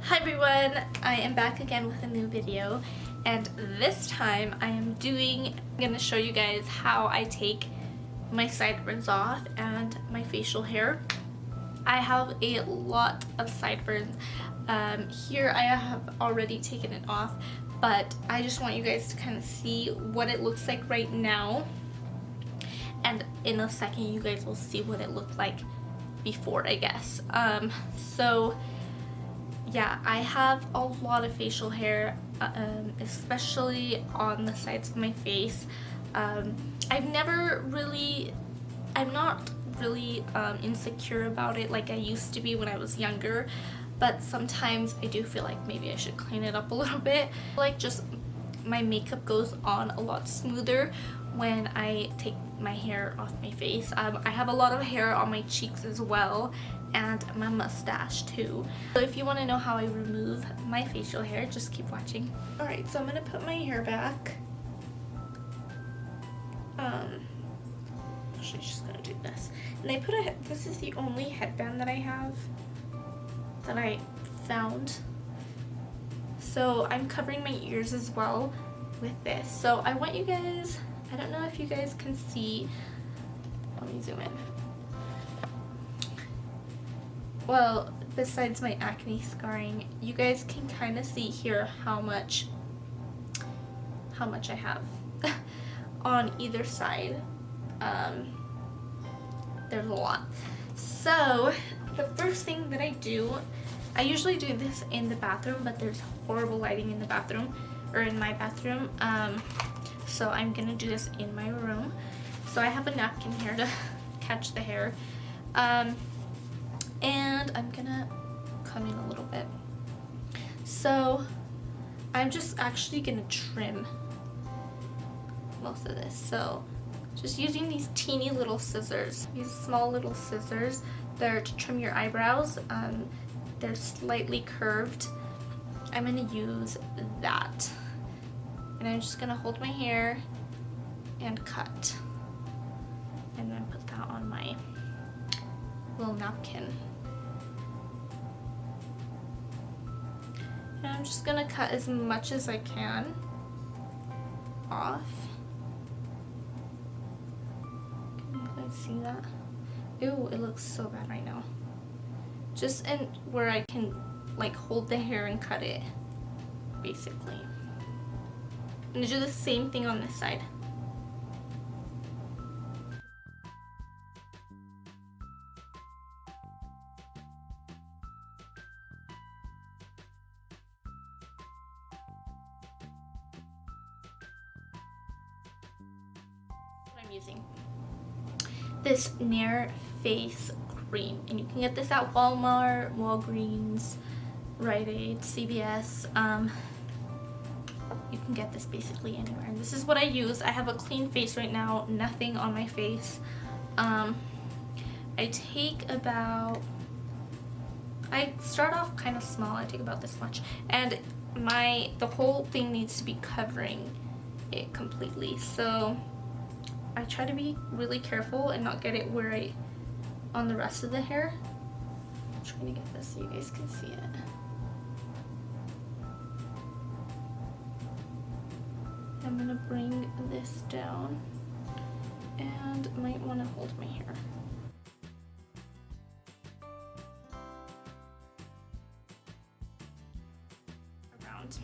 Hi everyone, I am back again with a new video, and this time I'm gonna show you guys how I take my sideburns off and my facial hair. I have a lot of sideburns. Here I have already taken it off, but I just want you guys to kind of see what it looks like right now, and in a second you guys will see what it looked like before, I guess. So yeah, I have a lot of facial hair, especially on the sides of my face. I'm not really insecure about it like I used to be when I was younger, but sometimes I do feel like maybe I should clean it up a little bit. Like, just my makeup goes on a lot smoother when I take my hair off my face. I have a lot of hair on my cheeks as well, and my mustache too. So if you want to know how I remove my facial hair, just keep watching. Alright, so I'm going to put my hair back. Actually, just going to do this. And this is the only headband that I have that I found. So I'm covering my ears as well with this. So I want you guys, I don't know if you guys can see, let me zoom in. Well, besides my acne scarring, you guys can kind of see here how much I have on either side. There's a lot. So the first thing that I do, I usually do this in the bathroom, but there's horrible lighting in the bathroom, or in my bathroom. So I'm gonna do this in my room. So I have a napkin here to catch the hair. And I'm gonna come in a little bit. So I'm just actually gonna trim most of this. So just using these teeny little scissors, these small little scissors. They're to trim your eyebrows. They're slightly curved. I'm gonna use that. And I'm just gonna hold my hair and cut. And then put that on my little napkin. And I'm just gonna cut as much as I can off. Can you guys see that? Ew, it looks so bad right now. Just in where I can like hold the hair and cut it, basically. I'm gonna do the same thing on this side. I'm using this Nair face cream, and you can get this at Walmart, Walgreens, Rite Aid, CVS. You can get this basically anywhere, and this is what I use. I have a clean face right now, nothing on my face. I start off kind of small. I take about this much, and the whole thing needs to be covering it completely. So I try to be really careful and not get it on the rest of the hair. I'm trying to get this so you guys can see it. I'm gonna bring this down and might want to hold my hair. Around. So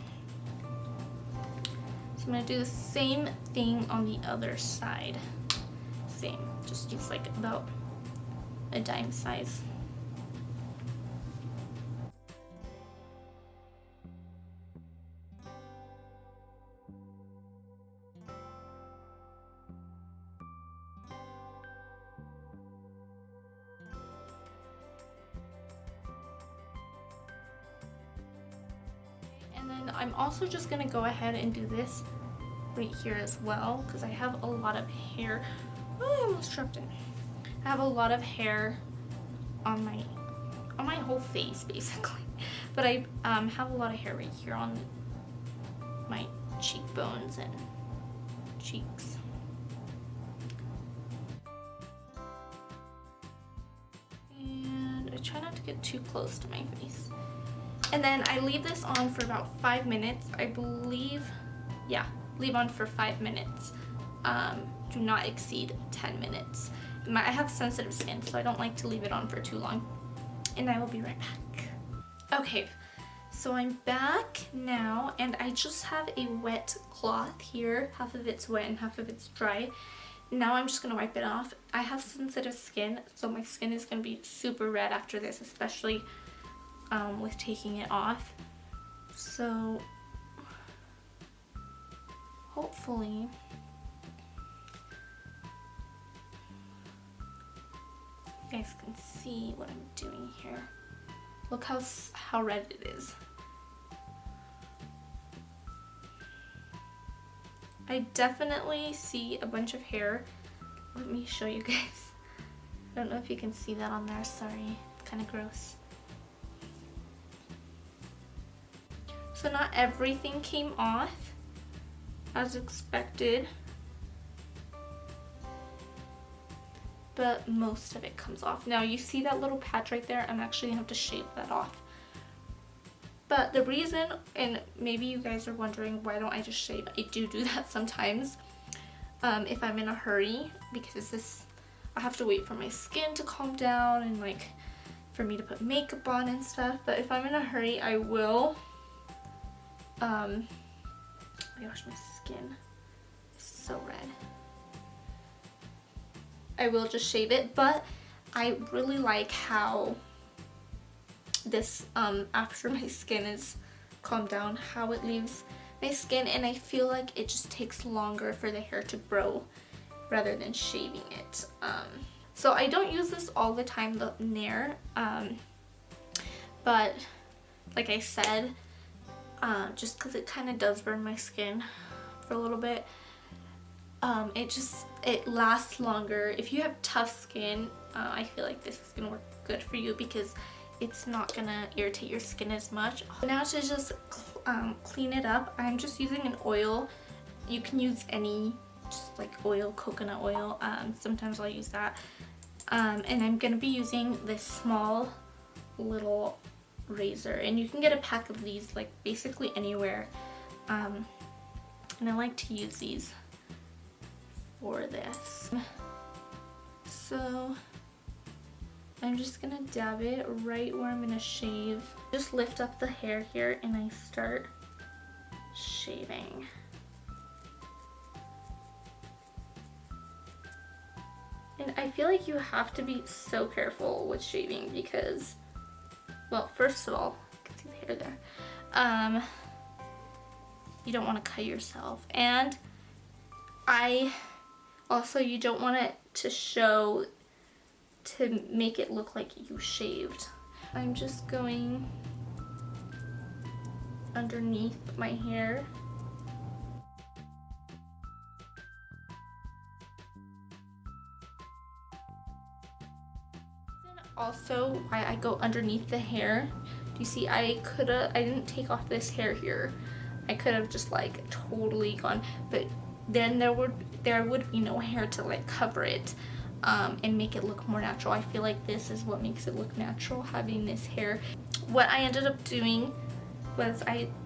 I'm gonna do the same thing on the other side. Same, just use like about a dime size. And then I'm also just gonna go ahead and do this right here as well, because I have a lot of hair. Oh, I almost dropped it. I have a lot of hair on my whole face basically, but I have a lot of hair right here on my cheekbones and cheeks. And I try not to get too close to my face. And then I leave this on for about 5 minutes, I believe. Yeah, leave on for 5 minutes. Do not exceed 10 minutes. I have sensitive skin, so I don't like to leave it on for too long. And I will be right back. Okay, so I'm back now, and I just have a wet cloth here. Half of it's wet and half of it's dry. Now I'm just gonna wipe it off. I have sensitive skin, so my skin is gonna be super red after this, especially with taking it off. So hopefully you guys can see what I'm doing here. Look how red it is. I definitely see a bunch of hair. Let me show you guys. I don't know if you can see that on there, sorry. It's kind of gross. So not everything came off as expected, but most of it comes off. Now you see that little patch right there? I'm actually gonna have to shave that off. But the reason, and maybe you guys are wondering why don't I just shave? I do that sometimes if I'm in a hurry, because I have to wait for my skin to calm down and like for me to put makeup on and stuff. But if I'm in a hurry, I will oh my gosh, my skin is so red. I will just shave it, but I really like how this after my skin is calmed down, how it leaves my skin, and I feel like it just takes longer for the hair to grow rather than shaving it. So I don't use this all the time, the Nair, but like I said, just because it kind of does burn my skin for a little bit, it lasts longer. If you have tough skin, I feel like this is gonna work good for you because it's not gonna irritate your skin as much. Now to just clean it up, I'm just using an oil. You can use any, just like oil, coconut oil. Sometimes I'll use that. And I'm gonna be using this small little razor, and you can get a pack of these like basically anywhere. And I like to use these for this. So I'm just gonna dab it right where I'm gonna shave. Just lift up the hair here and I start shaving. And I feel like you have to be so careful with shaving because, well, first of all, you can see the hair there. You don't want to cut yourself, and you don't want it to show, to make it look like you shaved. I'm just going underneath my hair. Also, why I go underneath the hair, do you see I didn't take off this hair here. I could have just like totally gone, but then there would be no hair to like cover it and make it look more natural. I feel like this is what makes it look natural, having this hair. What I ended up doing was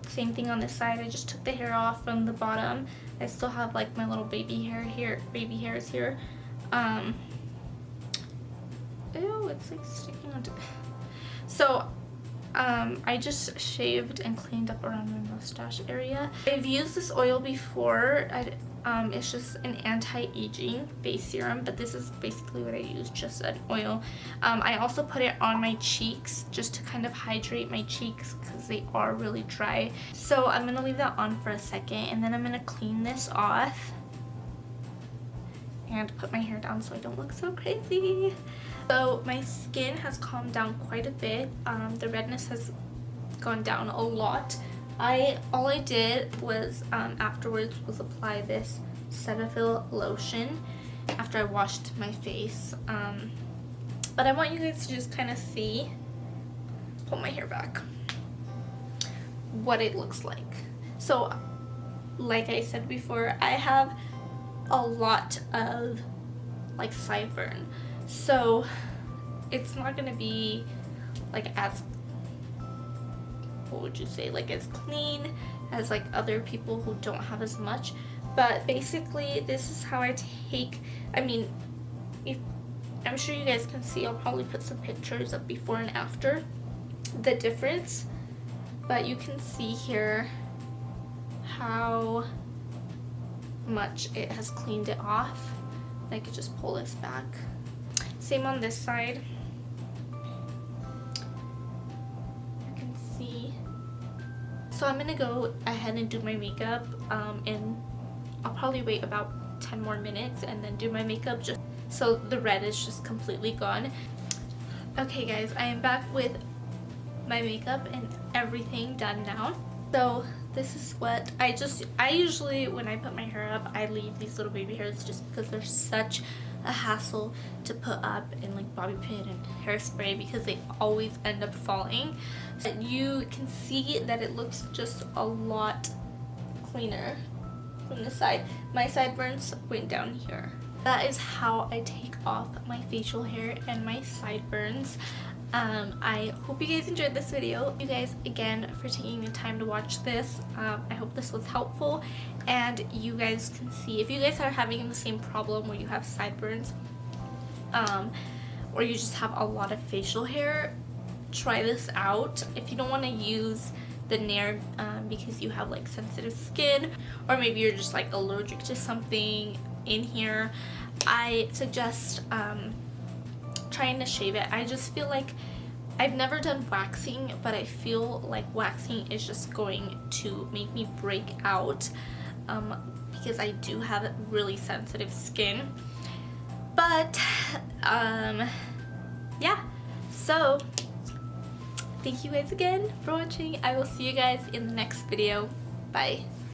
same thing on this side. I just took the hair off from the bottom. I still have like my little baby hairs here. Ew, it's like sticking onto. So I just shaved and cleaned up around my mustache area. I've used this oil before. It's just an anti-aging face serum, but this is basically what I use, just an oil. I also put it on my cheeks just to kind of hydrate my cheeks because they are really dry. So I'm gonna leave that on for a second, and then I'm gonna clean this off and put my hair down so I don't look so crazy. So my skin has calmed down quite a bit. The redness has gone down a lot. All I did was afterwards was apply this Cetaphil lotion after I washed my face. But I want you guys to just kind of see, pull my hair back, what it looks like. So like I said before, I have a lot of like sideburn, so it's not gonna be like as what would you say, like as clean as like other people who don't have as much. But basically this is how I take, I mean, if, I'm sure you guys can see, I'll probably put some pictures of before and after the difference, but you can see here how much it has cleaned it off. I could just pull this back. Same on this side. You can see. So I'm gonna go ahead and do my makeup, and I'll probably wait about 10 more minutes and then do my makeup just so the red is just completely gone. Okay guys, I am back with my makeup and everything done now. So this is what I usually, when I put my hair up, I leave these little baby hairs just because they're such a hassle to put up in like bobby pin and hairspray because they always end up falling. So you can see that it looks just a lot cleaner from the side. My sideburns went down here. That is how I take off my facial hair and my sideburns. I hope you guys enjoyed this video. Thank you guys again for taking the time to watch this. I hope this was helpful, and you guys can see if you guys are having the same problem where you have sideburns, or you just have a lot of facial hair, try this out. If you don't want to use the Nair because you have like sensitive skin, or maybe you're just like allergic to something in here, I suggest trying to shave it. I just feel like I've never done waxing, but I feel like waxing is just going to make me break out because I do have really sensitive skin. But yeah, so thank you guys again for watching. I will see you guys in the next video. Bye.